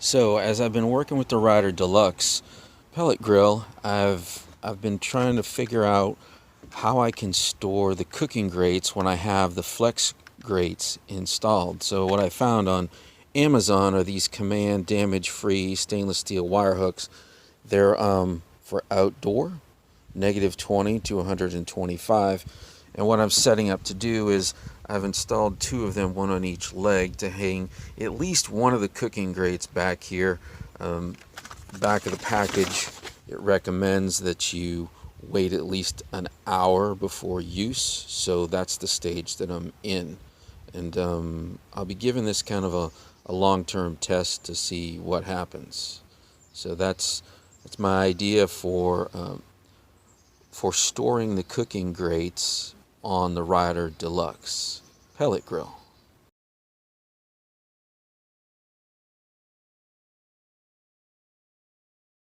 So as I've been working with the Rider Deluxe pellet grill, I've been trying to figure out how I can store the cooking grates when I have the flex grates installed. So what I found on Amazon are these Command damage-free stainless steel wire hooks. They're for outdoor, -20 to 125. And what I'm setting up to do is I've installed two of them, one on each leg, to hang at least one of the cooking grates back here. Back of the package, it recommends that you wait at least an hour before use, so that's the stage that I'm in. And I'll be giving this kind of a long-term test to see what happens. So that's my idea for storing the cooking grates on the Rider Deluxe pellet grill.